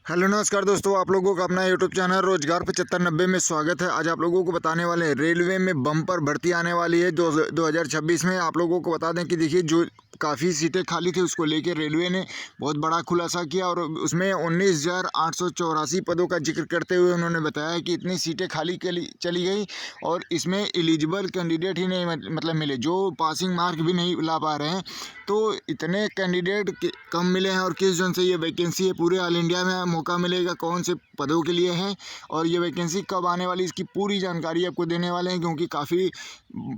Hello नमस्कार दोस्तों, आप लोगों का अपना यूट्यूब चैनल रोजगार 7590 में स्वागत है। आज आप लोगों को बताने वाले हैं रेलवे में बम्पर भर्ती आने वाली है 2026 में। आप लोगों को बता दें कि देखिए जो काफ़ी सीटें खाली थी उसको लेकर रेलवे ने बहुत बड़ा खुलासा किया और उसमें 19,884 पदों का जिक्र करते हुए उन्होंने बताया कि इतनी सीटें खाली चली गई और इसमें एलिजिबल कैंडिडेट ही नहीं मतलब मिले, जो पासिंग मार्क भी नहीं ला पा रहे हैं। तो इतने कैंडिडेट कम मिले हैं और किस जन से ये वैकेंसी है, पूरे ऑल इंडिया में मौका मिलेगा, कौन से पदों के लिए है और ये वैकेंसी कब आने वाली, इसकी पूरी जानकारी आपको देने वाले हैं। क्योंकि काफ़ी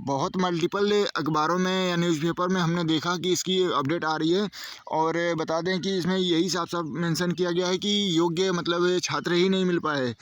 बहुत मल्टीपल अखबारों में या न्यूज़पेपर में हमने देखा कि इसकी अपडेट आ रही है। और बता दें कि इसमें यही साफ साफ मेंशन किया गया है कि योग्य मतलब छात्र ही नहीं मिल पाए,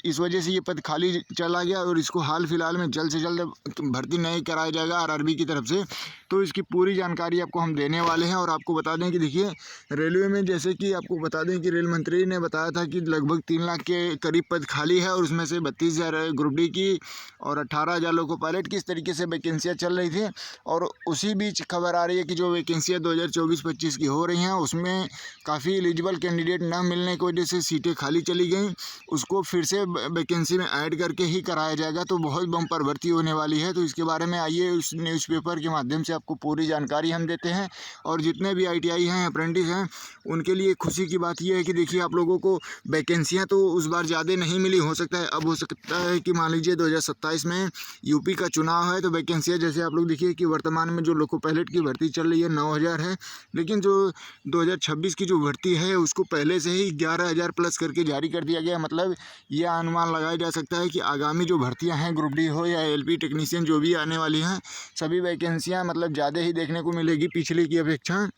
इस वजह से ये पद खाली चला गया और इसको हाल फिलहाल में जल्द से जल्द भर्ती नहीं कराया जाएगा आरआरबी की तरफ से। तो इसकी पूरी जानकारी आपको हम देने वाले हैं। और आपको बता दें कि देखिए रेलवे में, जैसे कि आपको बता दें कि रेल मंत्री ने बताया था कि लगभग 3 लाख के करीब पद खाली है और उसमें से 32,000 ग्रुप डी की और 18,000 लोको पायलट की, इस तरीके से वैकेंसियाँ चल रही थी। और उसी बीच खबर आ रही है कि जो वैकेंसियाँ 2024-25 की हो रही हैं उसमें काफ़ी एलिजिबल कैंडिडेट न मिलने की वजह से सीटें खाली चली गई, उसको फिर से वैकेंसी में ऐड करके ही कराया जाएगा। तो बहुत बम्पर भर्ती होने वाली है। तो इसके बारे में आइए उस न्यूज़पेपर के माध्यम से आपको पूरी जानकारी हम देते हैं। और जितने भी आईटीआई हैं, अप्रेंटिस हैं, उनके लिए खुशी की बात यह है कि देखिए आप लोगों को वैकेंसियाँ तो उस बार ज़्यादा नहीं मिली, हो सकता है अब हो सकता है कि मान लीजिए 2027 में यूपी का चुनाव है तो वैकेंसियाँ जैसे आप लोग देखिए कि वर्तमान में जो लोको पायलट की भर्ती चल रही है 9,000 है, लेकिन जो 2026 की जो भर्ती है उसको पहले से ही 11,000 प्लस करके जारी कर दिया गया। मतलब ये अनुमान लगाया जा सकता है कि आगामी जो भर्तियां हैं, ग्रुप डी हो या एलपी टेक्नीशियन जो भी आने वाली हैं, सभी वैकेंसियां मतलब ज़्यादा ही देखने को मिलेगी पिछले की अपेक्षा।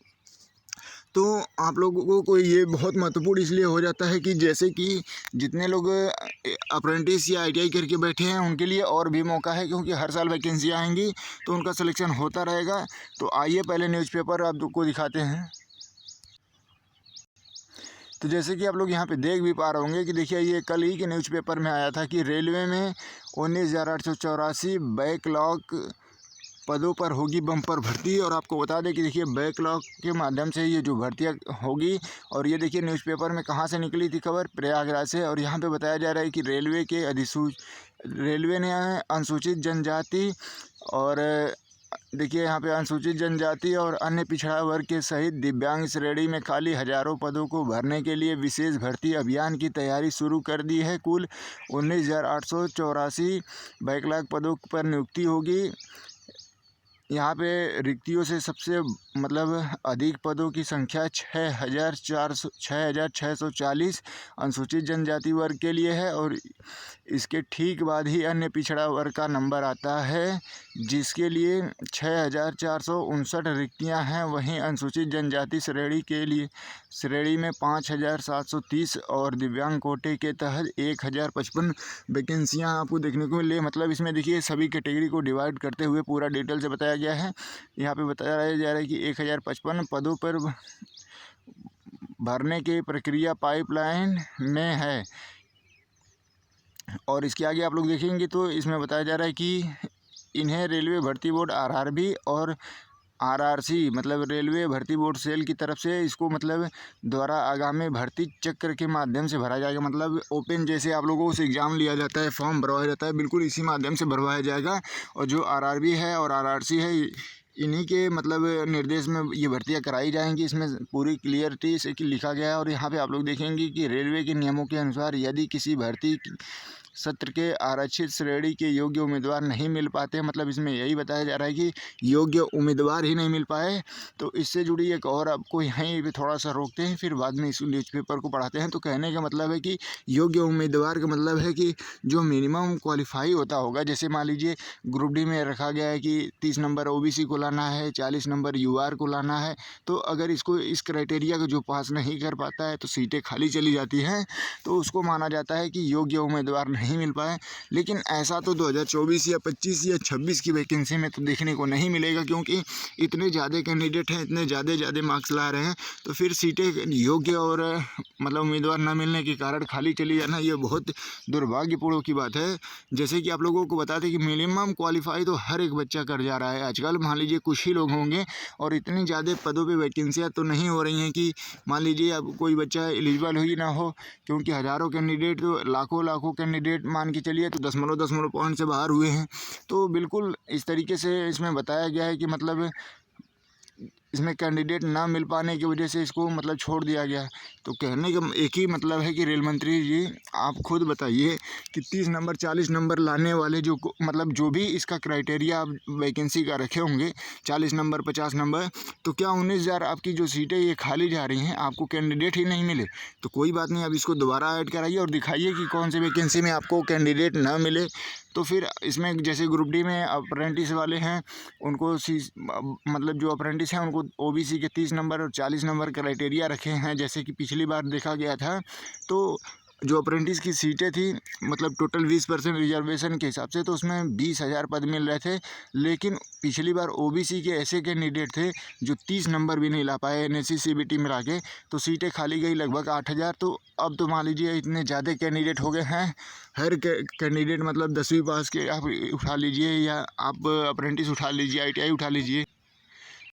तो आप लोगों को ये बहुत महत्वपूर्ण इसलिए हो जाता है कि जैसे कि जितने लोग अप्रेंटिस या आईटीआई करके बैठे हैं उनके लिए और भी मौका है, क्योंकि हर साल वैकेंसी आएंगी तो उनका सिलेक्शन होता रहेगा। तो आइए पहले न्यूज़पेपर आपको दिखाते हैं। तो जैसे कि आप लोग यहाँ पे देख भी पा रहे होंगे कि देखिए ये कल ही के न्यूज़पेपर में आया था कि रेलवे में 19,884 बैकलॉग पदों पर होगी बम्पर भर्ती। और आपको बता दें कि देखिए बैकलॉग के माध्यम से ये जो भर्तियाँ होगी, और ये देखिए न्यूज़पेपर में कहाँ से निकली थी खबर, प्रयागराज से। और यहाँ पे बताया जा रहा है कि रेलवे ने अनुसूचित जनजाति और देखिए यहाँ पे अनुसूचित जनजाति और अन्य पिछड़ा वर्ग के सहित दिव्यांग श्रेणी में खाली हजारों पदों को भरने के लिए विशेष भर्ती अभियान की तैयारी शुरू कर दी है। कुल 19,884 बैकलॉग पदों पर नियुक्ति होगी। यहाँ पे रिक्तियों से सबसे मतलब अधिक पदों की संख्या 6,640 अनुसूचित जनजाति वर्ग के लिए है और इसके ठीक बाद ही अन्य पिछड़ा वर्ग का नंबर आता है, जिसके लिए 6,459 रिक्तियाँ हैं। वहीं अनुसूचित जनजाति श्रेणी में 5,730 और दिव्यांग कोटे के तहत 1,055 वैकेंसियाँ आपको देखने को मिली। मतलब इसमें देखिए सभी कैटेगरी को डिवाइड करते हुए पूरा डिटेल से बताया गया है। यहाँ पे बताया जा रहा है कि 1,055 पदों पर भरने की प्रक्रिया पाइपलाइन में है। और इसके आगे आप लोग देखेंगे तो इसमें बताया जा रहा है कि इन्हें रेलवे भर्ती बोर्ड आरआरबी और आरआरसी मतलब रेलवे भर्ती बोर्ड सेल की तरफ से इसको मतलब द्वारा आगामी भर्ती चक्र के माध्यम से भरा जाएगा। मतलब ओपन जैसे आप लोगों से एग्ज़ाम लिया जाता है, फॉर्म भरवाया जाता है, बिल्कुल इसी माध्यम से भरवाया जाएगा। और जो आरआरबी है और आरआरसी है, इन्हीं के मतलब निर्देश में ये भर्तियां कराई जाएंगी। इसमें पूरी क्लियरिटी से लिखा गया है। और यहाँ पे आप लोग देखेंगे कि रेलवे के नियमों के अनुसार यदि किसी भर्ती सत्र के आरक्षित श्रेणी के योग्य उम्मीदवार नहीं मिल पाते, मतलब इसमें यही बताया जा रहा है कि योग्य उम्मीदवार ही नहीं मिल पाए, तो इससे जुड़ी एक और आपको यहीं पे थोड़ा सा रोकते हैं, फिर बाद में इस न्यूज़पेपर को पढ़ाते हैं। तो कहने का मतलब है कि योग्य उम्मीदवार का मतलब है कि जो मिनिमम क्वालिफाई होता होगा, जैसे मान लीजिए ग्रुप डी में रखा गया है कि 30 नंबर ओबीसी को लाना है, 40 नंबर यूआर को लाना है। तो अगर इसको इस क्राइटेरिया को जो पास नहीं कर पाता है तो सीटें खाली चली जाती हैं, तो उसको माना जाता है कि योग्य उम्मीदवार नहीं नहीं मिल पाए। लेकिन ऐसा तो 2024 या 25 या 26 की वैकेंसी में तो देखने को नहीं मिलेगा, क्योंकि इतने ज़्यादा कैंडिडेट हैं, इतने ज़्यादा मार्क्स ला रहे हैं, तो फिर सीटें योग्य और मतलब उम्मीदवार न मिलने के कारण खाली चली जाना, ये बहुत दुर्भाग्यपूर्ण की बात है। जैसे कि आप लोगों को बता दें कि मिनिमम क्वालिफाई तो हर एक बच्चा कर जा रहा है आजकल। मान लीजिए कुछ ही लोग होंगे और इतनी ज़्यादा पदों पे वैकेंसियाँ तो नहीं हो रही हैं कि मान लीजिए अब कोई बच्चा एलिजिबल ही ना हो, क्योंकि हज़ारों कैंडिडेट तो लाखों कैंडिडेट मान के चलिए तो दशमलव पॉइंट से बाहर हुए हैं। तो बिल्कुल इस तरीके से इसमें बताया गया है कि मतलब इसमें कैंडिडेट ना मिल पाने की वजह से इसको मतलब छोड़ दिया गया। तो कहने का एक ही मतलब है कि रेल मंत्री जी आप खुद बताइए कि 30 नंबर 40 नंबर लाने वाले मतलब जो भी इसका क्राइटेरिया आप वैकेंसी का रखे होंगे 40 नंबर 50 नंबर, तो क्या 19,000 आपकी जो सीटें ये खाली जा रही हैं, आपको कैंडिडेट ही नहीं मिले? तो कोई बात नहीं, अब इसको दोबारा ऐड कराइए और दिखाइए कि कौन सी वैकेंसी में आपको कैंडिडेट ना मिले। तो फिर इसमें जैसे ग्रुप डी में अप्रेंटिस वाले हैं उनको मतलब जो अप्रेंटिस हैं उनको ओबीसी के 30 नंबर और 40 नंबर क्राइटेरिया रखे हैं, जैसे कि पिछली बार देखा गया था। तो जो अप्रेंटिस की सीटें थी मतलब टोटल 20% रिजर्वेशन के हिसाब से, तो उसमें 20,000 पद मिल रहे थे। लेकिन पिछली बार ओबीसी के ऐसे कैंडिडेट थे जो 30 नंबर भी नहीं ला पाए एनएससी सीबीटी मिला के, तो सीटें खाली गई लगभग 8,000। तो अब तो मान लीजिए इतने ज़्यादा कैंडिडेट हो गए हैं, हर कैंडिडेट मतलब 10वीं पास के आप उठा लीजिए या आप अप्रेंटिस उठा लीजिए, आईटीआई उठा लीजिए।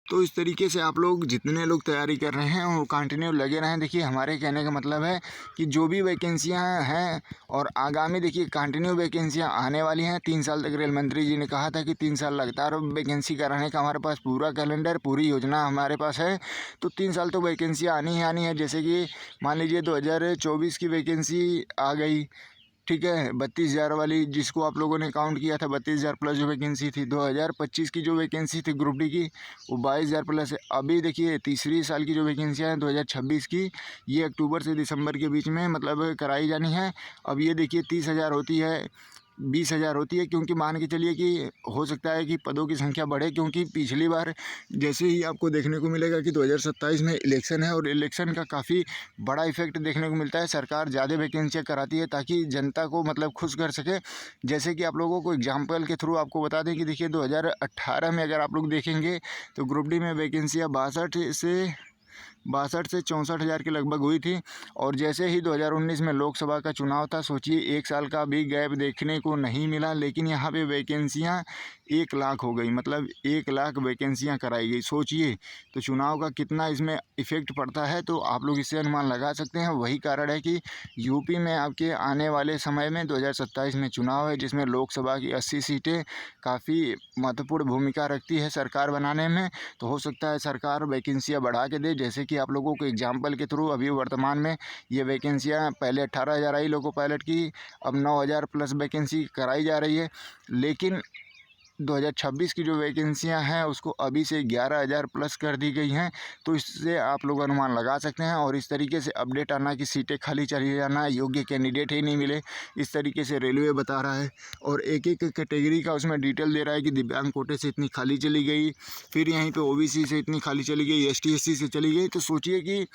तो इस तरीके से आप लोग जितने लोग तैयारी कर रहे हैं वो कंटिन्यू लगे रहें। देखिए हमारे कहने का मतलब है कि जो भी वैकेंसियां हैं और आगामी देखिए कंटिन्यू वैकेंसियां आने वाली हैं। 3 साल तक रेल मंत्री जी ने कहा था कि 3 साल लगातार वैकेंसी कराने का हमारे पास पूरा कैलेंडर पूरी योजना हमारे पास है। तो 3 साल तो वैकेंसियाँ आनी ही आनी है। जैसे कि मान लीजिए 2024 की वैकेंसी आ गई, ठीक है, 32,000 वाली जिसको आप लोगों ने काउंट किया था, 32,000 प्लस जो वैकेंसी थी। 2025 की जो वैकेंसी थी ग्रुप डी की वो 22,000 प्लस है। अभी देखिए तीसरी साल की जो वैकेंसियाँ हैं 2026 की, ये अक्टूबर से दिसंबर के बीच में मतलब कराई जानी है। अब ये देखिए 30,000 होती है, 20,000 होती है, क्योंकि मान के चलिए कि हो सकता है कि पदों की संख्या बढ़े, क्योंकि पिछली बार जैसे ही आपको देखने को मिलेगा कि 2027 में इलेक्शन है और इलेक्शन का काफ़ी बड़ा इफेक्ट देखने को मिलता है। सरकार ज़्यादा वैकेंसियाँ कराती है ताकि जनता को मतलब खुश कर सके। जैसे कि आप लोगों को एग्जाम्पल के थ्रू आपको बता दें कि देखिए 2018 में अगर आप लोग देखेंगे तो ग्रुप डी में वैकेंसियाँ 62 से 64,000 के लगभग हुई थी। और जैसे ही 2019 में लोकसभा का चुनाव था, सोचिए 1 साल का भी गैप देखने को नहीं मिला, लेकिन यहाँ पे वैकेंसियाँ 1 लाख हो गई, मतलब 1 लाख वैकेंसियाँ कराई गई। सोचिए तो चुनाव का कितना इसमें इफ़ेक्ट पड़ता है, तो आप लोग इससे अनुमान लगा सकते हैं। वही कारण है कि यूपी में आपके आने वाले समय में 2027 में चुनाव है, जिसमें लोकसभा की 80 सीटें काफ़ी महत्वपूर्ण भूमिका रखती है सरकार बनाने में। तो हो सकता है सरकार वैकेंसियाँ बढ़ा के दे। जैसे कि आप लोगों को एग्जाम्पल के थ्रू अभी वर्तमान में ये वैकेंसियाँ पहले 18,000 आई लोको पायलट की, अब 9,000 प्लस वैकेंसी कराई जा रही है। लेकिन 2026 की जो वैकेंसियां हैं उसको अभी से 11,000 प्लस कर दी गई हैं। तो इससे आप लोग अनुमान लगा सकते हैं। और इस तरीके से अपडेट आना कि सीटें खाली चली जाना, योग्य कैंडिडेट ही नहीं मिले, इस तरीके से रेलवे बता रहा है। और एक एक कैटेगरी का उसमें डिटेल दे रहा है कि दिव्यांग कोटे से इतनी खाली चली गई, फिर यहीं पे ओबीसी से इतनी खाली चली गई, एसटी एससी से चली गई। तो सोचिए कि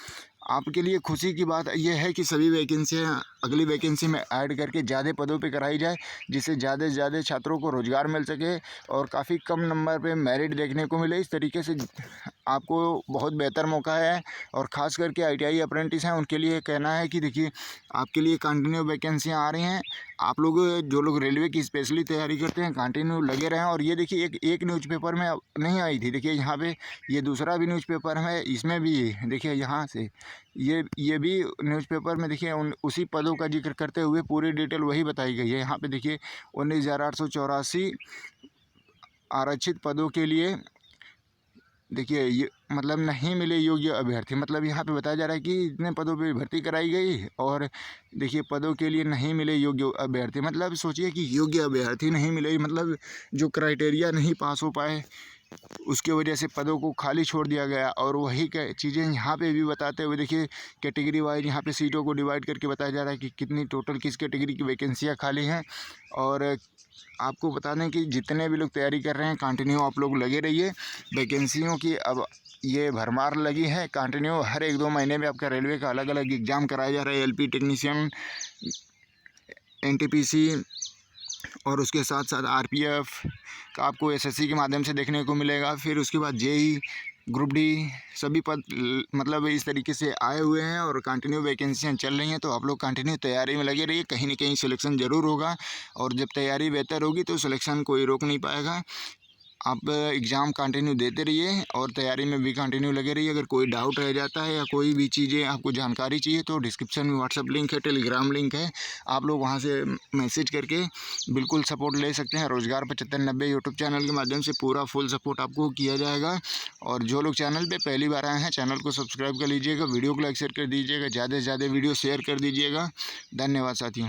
आपके लिए खुशी की बात यह है कि सभी वैकेंसियाँ अगली वैकेंसी में ऐड करके ज़्यादा पदों पे कराई जाए, जिससे ज़्यादा से ज़्यादा छात्रों को रोज़गार मिल सके और काफ़ी कम नंबर पे मेरिट देखने को मिले। इस तरीके से आपको बहुत बेहतर मौका है। और ख़ास करके आईटीआई अप्रेंटिस हैं उनके लिए कहना है कि देखिए आपके लिए कंटिन्यू वैकेंसियाँ आ रही हैं। आप लोग जो लोग रेलवे की स्पेशली तैयारी करते हैं कंटिन्यू लगे रहें। और ये देखिए एक न्यूज़पेपर में नहीं आई थी, देखिए यहाँ पे ये दूसरा भी न्यूज़पेपर है, इसमें भी देखिए यहाँ से ये भी न्यूज़पेपर में देखिए उसी पदों का जिक्र करते हुए पूरी डिटेल वही बताई गई है। यहाँ पे देखिए 19,884 आरक्षित पदों के लिए देखिए ये मतलब नहीं मिले योग्य अभ्यर्थी, मतलब यहाँ पे बताया जा रहा है कि इतने पदों पे भर्ती कराई गई और देखिए पदों के लिए नहीं मिले योग्य अभ्यर्थी। मतलब सोचिए कि योग्य अभ्यर्थी नहीं मिले, मतलब जो क्राइटेरिया नहीं पास हो पाए उसके वजह से पदों को खाली छोड़ दिया गया। और वही चीज़ें यहाँ पे भी बताते हुए देखिए कैटेगरी वाइज यहाँ पे सीटों को डिवाइड करके बताया जा रहा है कि कितनी टोटल किस कैटेगरी की वैकेंसियाँ खाली हैं। और आपको बता दें कि जितने भी लोग तैयारी कर रहे हैं कंटिन्यू आप लोग लगे रहिए। वैकेंसियों की अब ये भरमार लगी है, कंटिन्यू हर 1-2 महीने में आपका रेलवे का अलग अलग एग्ज़ाम कराया जा रहा है। एलपी टेक्नीशियन, एनटीपीसी और उसके साथ साथ आरपीएफ का आपको एसएससी के माध्यम से देखने को मिलेगा। फिर उसके बाद जेई, ग्रुप डी, सभी पद मतलब इस तरीके से आए हुए हैं और कंटिन्यू वैकेंसियाँ चल रही हैं। तो आप लोग कंटिन्यू तैयारी में लगे रहिए, कहीं न कहीं सिलेक्शन ज़रूर होगा और जब तैयारी बेहतर होगी तो सिलेक्शन कोई रोक नहीं पाएगा। आप एग्ज़ाम कंटिन्यू देते रहिए और तैयारी में भी कंटिन्यू लगे रहिए। अगर कोई डाउट रह जाता है या कोई भी चीज़ें आपको जानकारी चाहिए तो डिस्क्रिप्शन में व्हाट्सएप लिंक है, टेलीग्राम लिंक है, आप लोग वहां से मैसेज करके बिल्कुल सपोर्ट ले सकते हैं। रोज़गार 7590 यूट्यूब चैनल के माध्यम से पूरा फुल सपोर्ट आपको किया जाएगा। और जो लोग चैनल पर पहली बार आए हैं चैनल को सब्सक्राइब कर लीजिएगा, वीडियो को लाइक शेयर कर दीजिएगा, ज़्यादा से ज़्यादा वीडियो शेयर कर दीजिएगा। धन्यवाद साथियों।